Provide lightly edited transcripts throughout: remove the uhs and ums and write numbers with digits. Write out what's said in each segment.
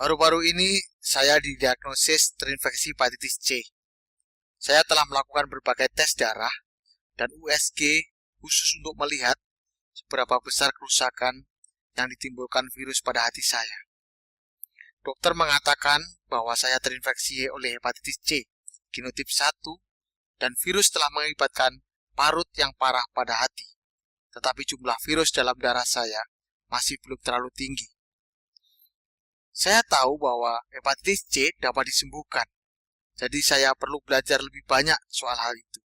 Baru-baru ini saya didiagnosis terinfeksi hepatitis C. Saya telah melakukan berbagai tes darah dan USG khusus untuk melihat seberapa besar kerusakan yang ditimbulkan virus pada hati saya. Dokter mengatakan bahwa saya terinfeksi oleh hepatitis C genotip 1 dan virus telah mengakibatkan parut yang parah pada hati. Tetapi jumlah virus dalam darah saya masih belum terlalu tinggi. Saya tahu bahwa hepatitis C dapat disembuhkan, jadi saya perlu belajar lebih banyak soal hal itu.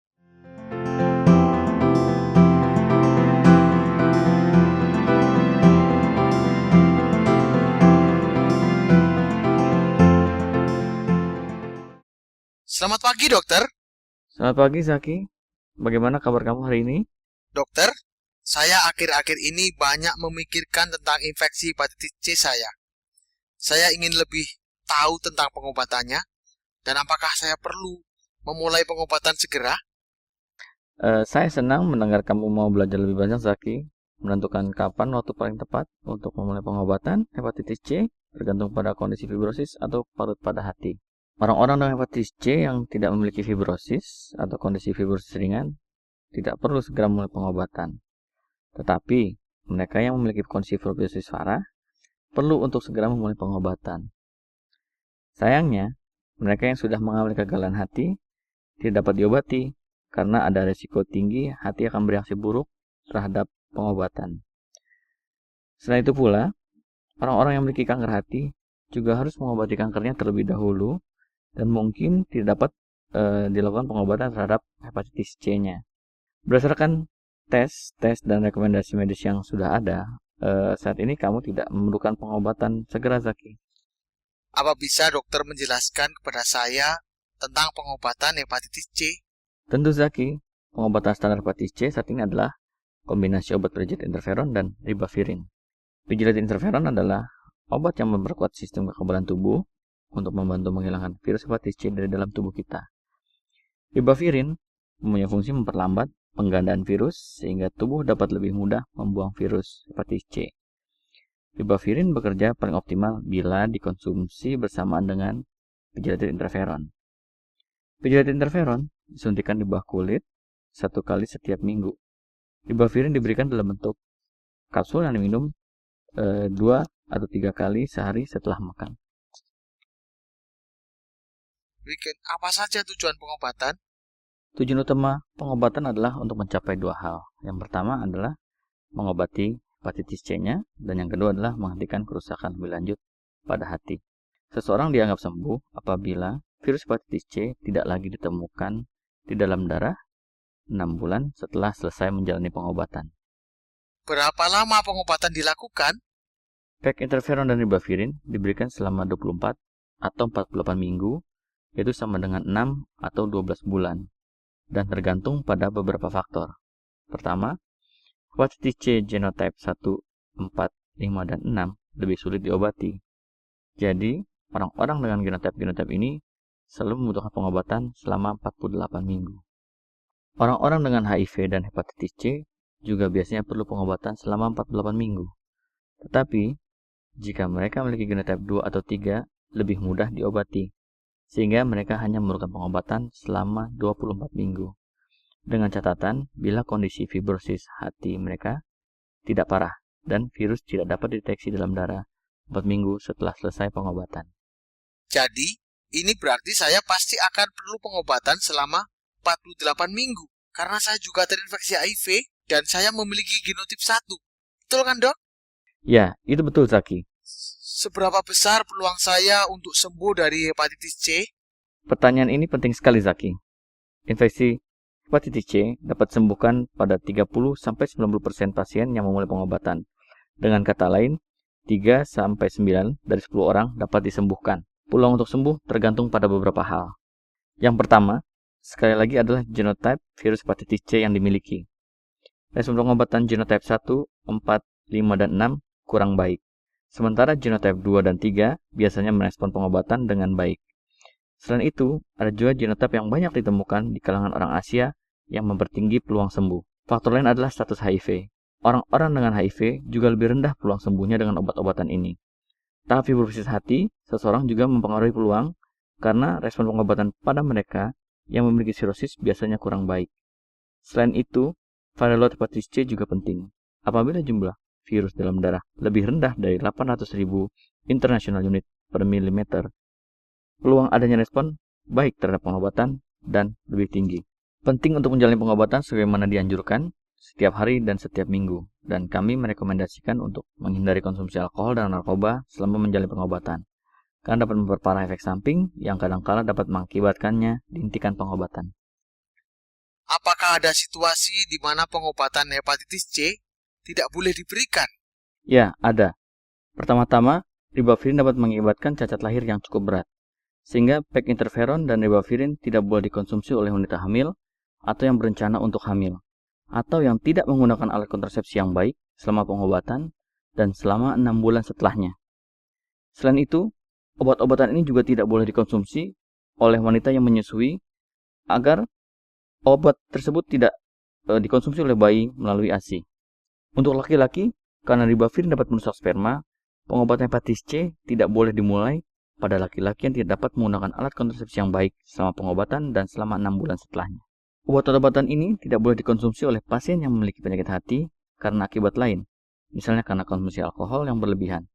Selamat pagi, dokter. Selamat pagi, Zaki. Bagaimana kabar kamu hari ini? Dokter, saya akhir-akhir ini banyak memikirkan tentang infeksi hepatitis C saya. Saya ingin lebih tahu tentang pengobatannya, dan apakah saya perlu memulai pengobatan segera? Saya senang mendengar kamu mau belajar lebih banyak, Zaki. Menentukan kapan waktu paling tepat untuk memulai pengobatan hepatitis C tergantung pada kondisi fibrosis atau parut pada hati. Orang-orang dengan hepatitis C yang tidak memiliki fibrosis atau kondisi fibrosis ringan tidak perlu segera memulai pengobatan. Tetapi, mereka yang memiliki kondisi fibrosis parah perlu untuk segera memulai pengobatan. Sayangnya, mereka yang sudah mengalami kegagalan hati tidak dapat diobati karena ada risiko tinggi hati akan bereaksi buruk terhadap pengobatan. Selain itu pula, orang-orang yang memiliki kanker hati juga harus mengobati kankernya terlebih dahulu dan mungkin tidak dapat dilakukan pengobatan terhadap hepatitis C-nya. Berdasarkan tes dan rekomendasi medis yang sudah ada, saat ini kamu tidak memerlukan pengobatan segera, Zaki. Apa bisa dokter menjelaskan kepada saya tentang pengobatan hepatitis C? Tentu, Zaki. Pengobatan standar hepatitis C saat ini adalah kombinasi obat penjilat interferon dan ribavirin. Penjilat interferon adalah obat yang memperkuat sistem kekebalan tubuh untuk membantu menghilangkan virus hepatitis C dari dalam tubuh kita. Ribavirin mempunyai fungsi memperlambat penggandaan virus sehingga tubuh dapat lebih mudah membuang virus hepatitis C. Ribavirin bekerja paling optimal bila dikonsumsi bersamaan dengan penjilat interferon. Penjilat interferon disuntikan di bawah kulit 1 kali setiap minggu. Ribavirin diberikan dalam bentuk kapsul yang diminum 2 atau 3 kali sehari setelah makan. Apa saja tujuan pengobatan? Tujuan utama pengobatan adalah untuk mencapai 2 hal. Yang pertama adalah mengobati hepatitis C-nya, dan yang kedua adalah menghentikan kerusakan lebih lanjut pada hati. Seseorang dianggap sembuh apabila virus hepatitis C tidak lagi ditemukan di dalam darah 6 bulan setelah selesai menjalani pengobatan. Berapa lama pengobatan dilakukan? Pek interferon dan ribavirin diberikan selama 24 atau 48 minggu, yaitu sama dengan 6 atau 12 bulan, dan tergantung pada beberapa faktor. Pertama, hepatitis C genotype 1, 4, 5, dan 6 lebih sulit diobati. Jadi, orang-orang dengan genotype ini selalu membutuhkan pengobatan selama 48 minggu. Orang-orang dengan HIV dan hepatitis C juga biasanya perlu pengobatan selama 48 minggu. Tetapi, jika mereka memiliki genotype 2 atau 3, lebih mudah diobati, sehingga mereka hanya memerlukan pengobatan selama 24 minggu. Dengan catatan, bila kondisi fibrosis hati mereka tidak parah dan virus tidak dapat dideteksi dalam darah 4 minggu setelah selesai pengobatan. Jadi, ini berarti saya pasti akan perlu pengobatan selama 48 minggu, karena saya juga terinfeksi HIV dan saya memiliki genotip 1. Betul kan, dok? Ya, itu betul, Zaki. Seberapa besar peluang saya untuk sembuh dari hepatitis C? Pertanyaan ini penting sekali, Zaki. Infeksi hepatitis C dapat sembuhkan pada 30-90% pasien yang memulai pengobatan. Dengan kata lain, 3-9 dari 10 orang dapat disembuhkan. Peluang untuk sembuh tergantung pada beberapa hal. Yang pertama, sekali lagi adalah genotype virus hepatitis C yang dimiliki. Respon pengobatan genotype 1, 4, 5, dan 6 kurang baik. Sementara genotype 2 dan 3 biasanya merespon pengobatan dengan baik. Selain itu, ada juga genotype yang banyak ditemukan di kalangan orang Asia yang mempertinggi peluang sembuh. Faktor lain adalah status HIV. Orang-orang dengan HIV juga lebih rendah peluang sembuhnya dengan obat-obatan ini. Tahap fibrosis hati seseorang juga mempengaruhi peluang karena respon pengobatan pada mereka yang memiliki sirosis biasanya kurang baik. Selain itu, viral load hepatitis C juga penting. Apabila jumlah virus dalam darah lebih rendah dari 800.000 international unit per milimeter, peluang adanya respon baik terhadap pengobatan dan lebih tinggi. Penting untuk menjalani pengobatan sebagaimana dianjurkan setiap hari dan setiap minggu, dan kami merekomendasikan untuk menghindari konsumsi alkohol dan narkoba selama menjalani pengobatan, karena dapat memperparah efek samping yang kadangkala dapat mengakibatkannya dihentikan pengobatan. Apakah ada situasi di mana pengobatan hepatitis C tidak boleh diberikan? Ya, ada. Pertama-tama, ribavirin dapat mengakibatkan cacat lahir yang cukup berat, sehingga peginterferon dan ribavirin tidak boleh dikonsumsi oleh wanita hamil atau yang berencana untuk hamil, atau yang tidak menggunakan alat kontrasepsi yang baik selama pengobatan dan selama 6 bulan setelahnya. Selain itu, obat-obatan ini juga tidak boleh dikonsumsi oleh wanita yang menyusui agar obat tersebut tidak dikonsumsi oleh bayi melalui ASI. Untuk laki-laki, karena ribavirin dapat merusak sperma, pengobatan hepatitis C tidak boleh dimulai pada laki-laki yang tidak dapat menggunakan alat kontrasepsi yang baik selama pengobatan dan selama 6 bulan setelahnya. Obat-obatan ini tidak boleh dikonsumsi oleh pasien yang memiliki penyakit hati karena akibat lain, misalnya karena konsumsi alkohol yang berlebihan.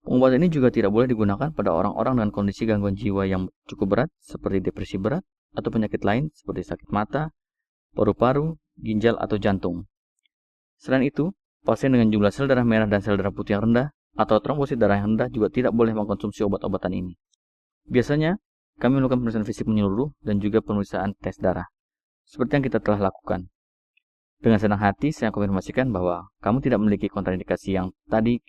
Pengobatan ini juga tidak boleh digunakan pada orang-orang dengan kondisi gangguan jiwa yang cukup berat seperti depresi berat atau penyakit lain seperti sakit mata, paru-paru, ginjal, atau jantung. Selain itu, pasien dengan jumlah sel darah merah dan sel darah putih yang rendah atau trombosit darah yang rendah juga tidak boleh mengkonsumsi obat-obatan ini. Biasanya, kami melakukan pemeriksaan fisik menyeluruh dan juga pemeriksaan tes darah, seperti yang kita telah lakukan. Dengan senang hati, saya konfirmasikan bahwa kamu tidak memiliki kontraindikasi yang tadi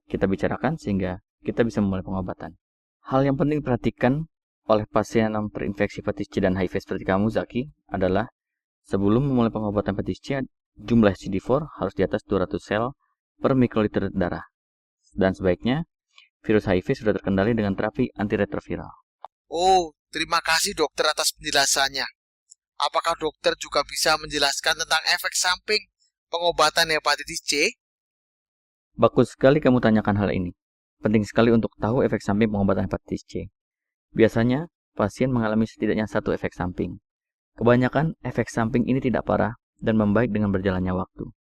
kita bicarakan sehingga kita bisa memulai pengobatan. Hal yang penting diperhatikan oleh pasien yang terinfeksi hepatitis C dan HIV seperti kamu, Zaki, adalah sebelum memulai pengobatan hepatitis C, jumlah CD4 harus di atas 200 sel per mikroliter darah. Dan sebaiknya, virus HIV sudah terkendali dengan terapi antiretroviral. Oh, terima kasih dokter atas penjelasannya. Apakah dokter juga bisa menjelaskan tentang efek samping pengobatan hepatitis C? Bagus sekali kamu tanyakan hal ini. Penting sekali untuk tahu efek samping pengobatan hepatitis C. Biasanya, pasien mengalami setidaknya satu efek samping. Kebanyakan efek samping ini tidak parah dan membaik dengan berjalannya waktu.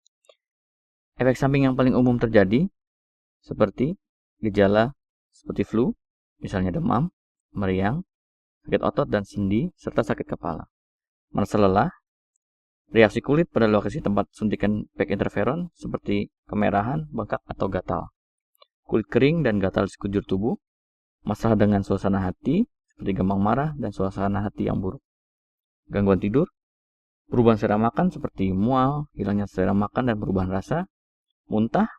Efek samping yang paling umum terjadi seperti gejala seperti flu, misalnya demam, meriang, sakit otot dan sendi, serta sakit kepala. Merasa lelah, reaksi kulit pada lokasi tempat suntikan peginterferon seperti kemerahan, bengkak, atau gatal. Kulit kering dan gatal di sekujur tubuh, masalah dengan suasana hati seperti gampang marah dan suasana hati yang buruk. Gangguan tidur, perubahan selera makan seperti mual, hilangnya selera makan dan perubahan rasa, muntah,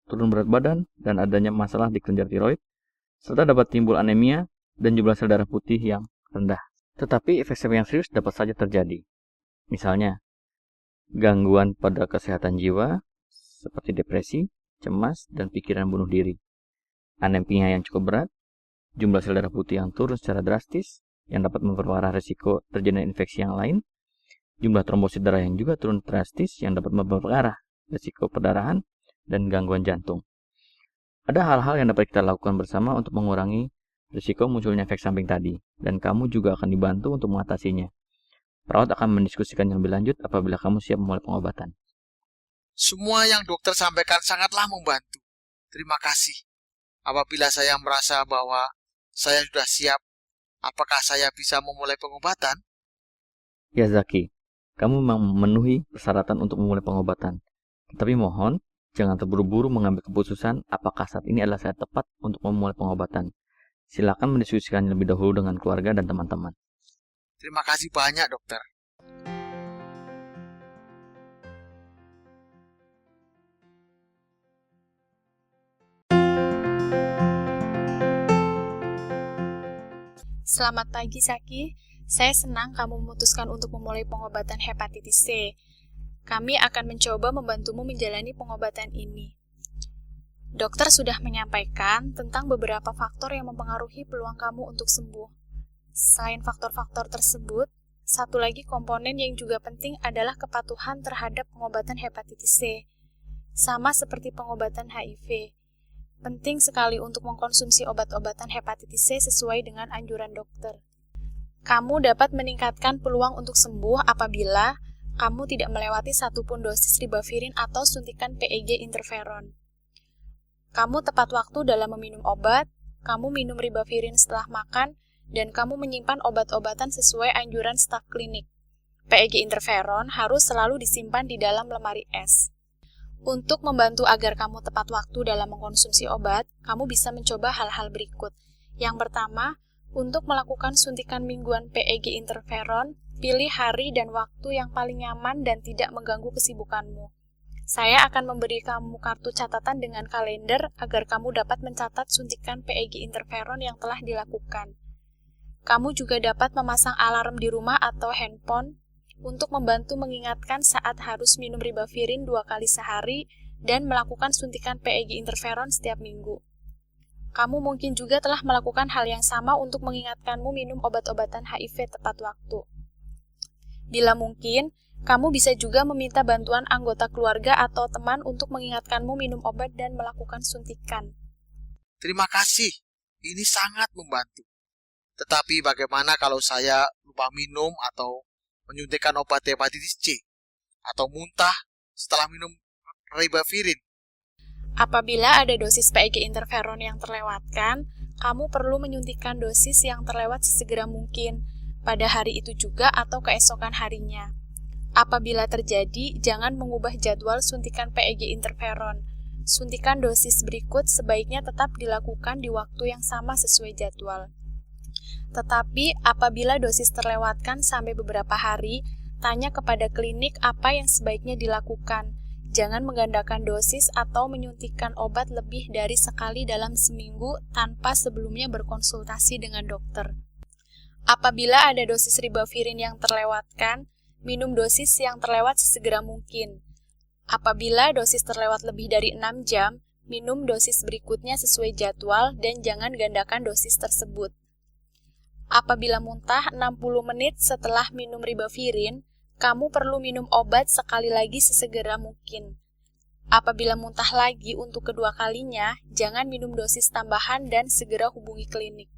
turun berat badan, dan adanya masalah di kelenjar tiroid, serta dapat timbul anemia dan jumlah sel darah putih yang rendah. Tetapi efek samping yang serius dapat saja terjadi. Misalnya, gangguan pada kesehatan jiwa seperti depresi, cemas, dan pikiran bunuh diri. Anemia yang cukup berat, jumlah sel darah putih yang turun secara drastis, yang dapat memperparah risiko terjadinya infeksi yang lain, jumlah trombosit darah yang juga turun drastis, yang dapat memperparah risiko perdarahan, dan gangguan jantung. Ada hal-hal yang dapat kita lakukan bersama untuk mengurangi risiko munculnya efek samping tadi, dan kamu juga akan dibantu untuk mengatasinya. Perawat akan mendiskusikannya lebih lanjut apabila kamu siap memulai pengobatan. Semua yang dokter sampaikan sangatlah membantu. Terima kasih. Apabila saya merasa bahwa saya sudah siap, apakah saya bisa memulai pengobatan? Ya Zaki, kamu memenuhi persyaratan untuk memulai pengobatan. Tetapi mohon, jangan terburu-buru mengambil keputusan apakah saat ini adalah saat tepat untuk memulai pengobatan. Silakan mendiskusikannya lebih dahulu dengan keluarga dan teman-teman. Terima kasih banyak, dokter. Selamat pagi, Zaki. Saya senang kamu memutuskan untuk memulai pengobatan hepatitis C. Kami akan mencoba membantumu menjalani pengobatan ini. Dokter sudah menyampaikan tentang beberapa faktor yang mempengaruhi peluang kamu untuk sembuh. Selain faktor-faktor tersebut, satu lagi komponen yang juga penting adalah kepatuhan terhadap pengobatan hepatitis C. Sama seperti pengobatan HIV. Penting sekali untuk mengkonsumsi obat-obatan hepatitis C sesuai dengan anjuran dokter. Kamu dapat meningkatkan peluang untuk sembuh apabila kamu tidak melewati satupun dosis ribavirin atau suntikan PEG interferon. Kamu tepat waktu dalam meminum obat, kamu minum ribavirin setelah makan, dan kamu menyimpan obat-obatan sesuai anjuran staf klinik. PEG interferon harus selalu disimpan di dalam lemari es. Untuk membantu agar kamu tepat waktu dalam mengkonsumsi obat, kamu bisa mencoba hal-hal berikut. Yang pertama, untuk melakukan suntikan mingguan PEG interferon, pilih hari dan waktu yang paling nyaman dan tidak mengganggu kesibukanmu. Saya akan memberi kamu kartu catatan dengan kalender agar kamu dapat mencatat suntikan PEG interferon yang telah dilakukan. Kamu juga dapat memasang alarm di rumah atau handphone untuk membantu mengingatkan saat harus minum ribavirin 2 kali sehari dan melakukan suntikan PEG interferon setiap minggu. Kamu mungkin juga telah melakukan hal yang sama untuk mengingatkanmu minum obat-obatan HIV tepat waktu. Bila mungkin, kamu bisa juga meminta bantuan anggota keluarga atau teman untuk mengingatkanmu minum obat dan melakukan suntikan. Terima kasih, ini sangat membantu. Tetapi bagaimana kalau saya lupa minum atau menyuntikkan obat hepatitis C? Atau muntah setelah minum ribavirin? Apabila ada dosis PEG interferon yang terlewatkan, kamu perlu menyuntikkan dosis yang terlewat sesegera mungkin, pada hari itu juga atau keesokan harinya. Apabila terjadi, jangan mengubah jadwal suntikan PEG interferon. Suntikan dosis berikut sebaiknya tetap dilakukan di waktu yang sama sesuai jadwal. Tetapi, apabila dosis terlewatkan sampai beberapa hari, tanya kepada klinik apa yang sebaiknya dilakukan. Jangan menggandakan dosis atau menyuntikkan obat lebih dari sekali dalam seminggu tanpa sebelumnya berkonsultasi dengan dokter. Apabila ada dosis ribavirin yang terlewatkan, minum dosis yang terlewat sesegera mungkin. Apabila dosis terlewat lebih dari 6 jam, minum dosis berikutnya sesuai jadwal dan jangan gandakan dosis tersebut. Apabila muntah 60 menit setelah minum ribavirin, kamu perlu minum obat sekali lagi sesegera mungkin. Apabila muntah lagi untuk kedua kalinya, jangan minum dosis tambahan dan segera hubungi klinik.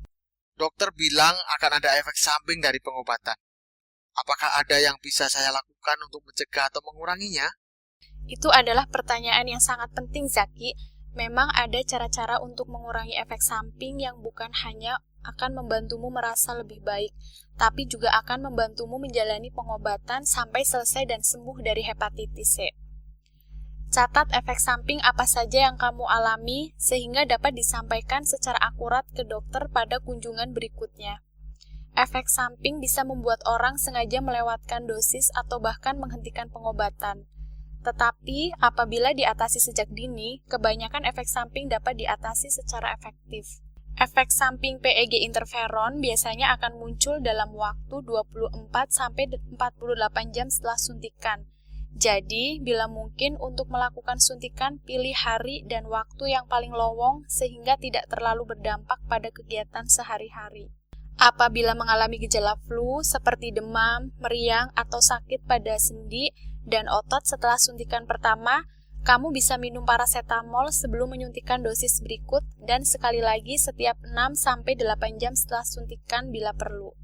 Dokter bilang akan ada efek samping dari pengobatan. Apakah ada yang bisa saya lakukan untuk mencegah atau menguranginya? Itu adalah pertanyaan yang sangat penting, Zaki. Memang ada cara-cara untuk mengurangi efek samping yang bukan hanya akan membantumu merasa lebih baik, tapi juga akan membantumu menjalani pengobatan sampai selesai dan sembuh dari hepatitis C. Catat efek samping apa saja yang kamu alami sehingga dapat disampaikan secara akurat ke dokter pada kunjungan berikutnya. Efek samping bisa membuat orang sengaja melewatkan dosis atau bahkan menghentikan pengobatan. Tetapi, apabila diatasi sejak dini, kebanyakan efek samping dapat diatasi secara efektif. Efek samping PEG interferon biasanya akan muncul dalam waktu 24-48 jam setelah suntikan. Jadi, bila mungkin untuk melakukan suntikan, pilih hari dan waktu yang paling lowong sehingga tidak terlalu berdampak pada kegiatan sehari-hari. Apabila mengalami gejala flu seperti demam, meriang, atau sakit pada sendi dan otot setelah suntikan pertama, kamu bisa minum paracetamol sebelum menyuntikkan dosis berikut dan sekali lagi setiap 6-8 jam setelah suntikan bila perlu.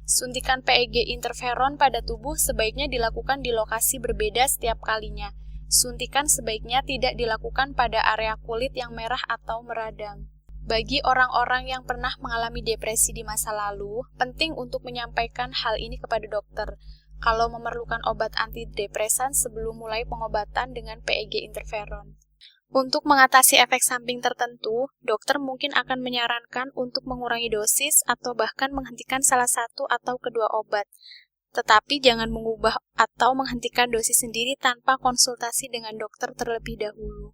Suntikan PEG interferon pada tubuh sebaiknya dilakukan di lokasi berbeda setiap kalinya. Suntikan sebaiknya tidak dilakukan pada area kulit yang merah atau meradang. Bagi orang-orang yang pernah mengalami depresi di masa lalu, penting untuk menyampaikan hal ini kepada dokter. Kalau memerlukan obat antidepresan sebelum mulai pengobatan dengan PEG interferon. Untuk mengatasi efek samping tertentu, dokter mungkin akan menyarankan untuk mengurangi dosis atau bahkan menghentikan salah satu atau kedua obat. Tetapi jangan mengubah atau menghentikan dosis sendiri tanpa konsultasi dengan dokter terlebih dahulu.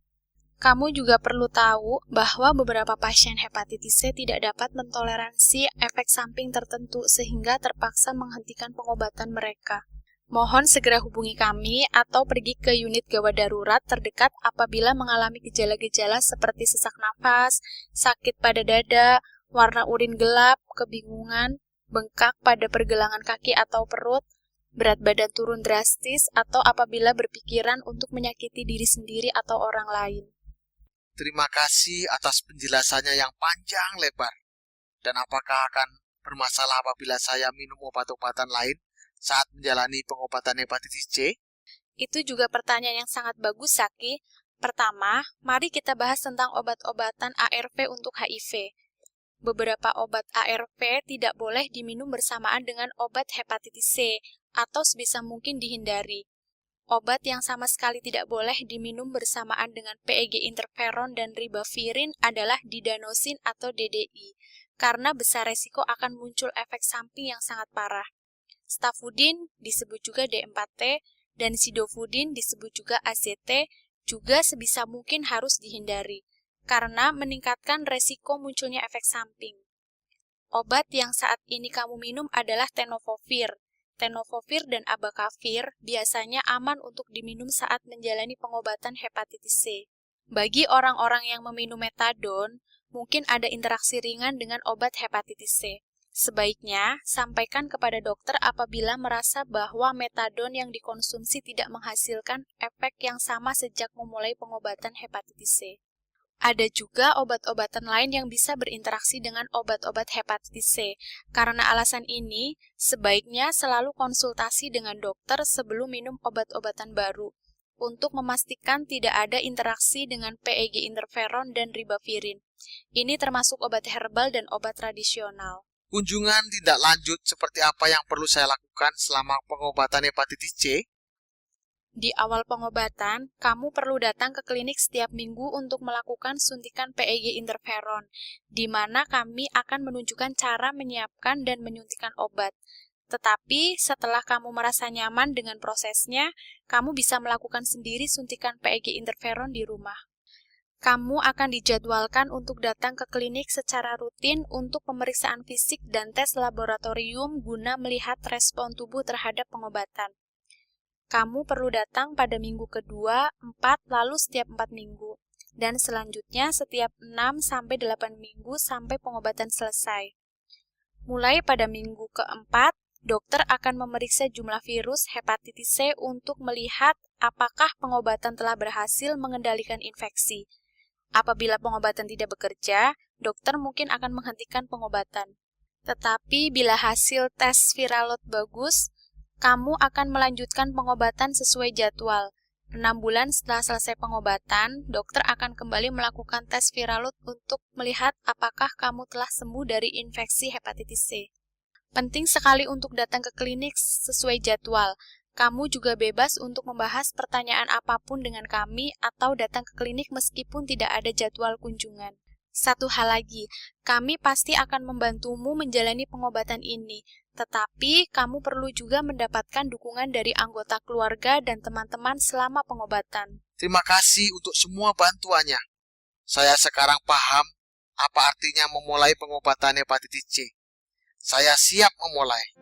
Kamu juga perlu tahu bahwa beberapa pasien hepatitis C tidak dapat mentoleransi efek samping tertentu sehingga terpaksa menghentikan pengobatan mereka. Mohon segera hubungi kami atau pergi ke unit gawat darurat terdekat apabila mengalami gejala-gejala seperti sesak nafas, sakit pada dada, warna urin gelap, kebingungan, bengkak pada pergelangan kaki atau perut, berat badan turun drastis, atau apabila berpikiran untuk menyakiti diri sendiri atau orang lain. Terima kasih atas penjelasannya yang panjang lebar. Dan apakah akan bermasalah apabila saya minum obat-obatan lain saat menjalani pengobatan hepatitis C? Itu juga pertanyaan yang sangat bagus, Saki. Pertama, mari kita bahas tentang obat-obatan ARV untuk HIV. Beberapa obat ARV tidak boleh diminum bersamaan dengan obat hepatitis C, atau sebisa mungkin dihindari. Obat yang sama sekali tidak boleh diminum bersamaan dengan PEG interferon dan ribavirin adalah didanosin atau DDI, karena besar resiko akan muncul efek samping yang sangat parah. Stafudin disebut juga D4T, dan sidofudin disebut juga AZT, juga sebisa mungkin harus dihindari, karena meningkatkan resiko munculnya efek samping. Obat yang saat ini kamu minum adalah tenofovir. Tenofovir dan abacavir biasanya aman untuk diminum saat menjalani pengobatan hepatitis C. Bagi orang-orang yang meminum metadon, mungkin ada interaksi ringan dengan obat hepatitis C. Sebaiknya, sampaikan kepada dokter apabila merasa bahwa metadon yang dikonsumsi tidak menghasilkan efek yang sama sejak memulai pengobatan hepatitis C. Ada juga obat-obatan lain yang bisa berinteraksi dengan obat-obat hepatitis C. Karena alasan ini, sebaiknya selalu konsultasi dengan dokter sebelum minum obat-obatan baru, untuk memastikan tidak ada interaksi dengan PEG interferon dan ribavirin. Ini termasuk obat herbal dan obat tradisional. Kunjungan tindak lanjut seperti apa yang perlu saya lakukan selama pengobatan hepatitis C? Di awal pengobatan, kamu perlu datang ke klinik setiap minggu untuk melakukan suntikan PEG interferon, di mana kami akan menunjukkan cara menyiapkan dan menyuntikkan obat. Tetapi, setelah kamu merasa nyaman dengan prosesnya, kamu bisa melakukan sendiri suntikan PEG interferon di rumah. Kamu akan dijadwalkan untuk datang ke klinik secara rutin untuk pemeriksaan fisik dan tes laboratorium guna melihat respon tubuh terhadap pengobatan. Kamu perlu datang pada minggu kedua, 4, lalu setiap 4 minggu, dan selanjutnya setiap 6-8 minggu sampai pengobatan selesai. Mulai pada minggu keempat, dokter akan memeriksa jumlah virus hepatitis C untuk melihat apakah pengobatan telah berhasil mengendalikan infeksi. Apabila pengobatan tidak bekerja, dokter mungkin akan menghentikan pengobatan. Tetapi bila hasil tes viral load bagus, kamu akan melanjutkan pengobatan sesuai jadwal. 6 bulan setelah selesai pengobatan, dokter akan kembali melakukan tes viral load untuk melihat apakah kamu telah sembuh dari infeksi hepatitis C. Penting sekali untuk datang ke klinik sesuai jadwal. Kamu juga bebas untuk membahas pertanyaan apapun dengan kami atau datang ke klinik meskipun tidak ada jadwal kunjungan. Satu hal lagi, kami pasti akan membantumu menjalani pengobatan ini, tetapi kamu perlu juga mendapatkan dukungan dari anggota keluarga dan teman-teman selama pengobatan. Terima kasih untuk semua bantuannya. Saya sekarang paham apa artinya memulai pengobatan hepatitis C. Saya siap memulai.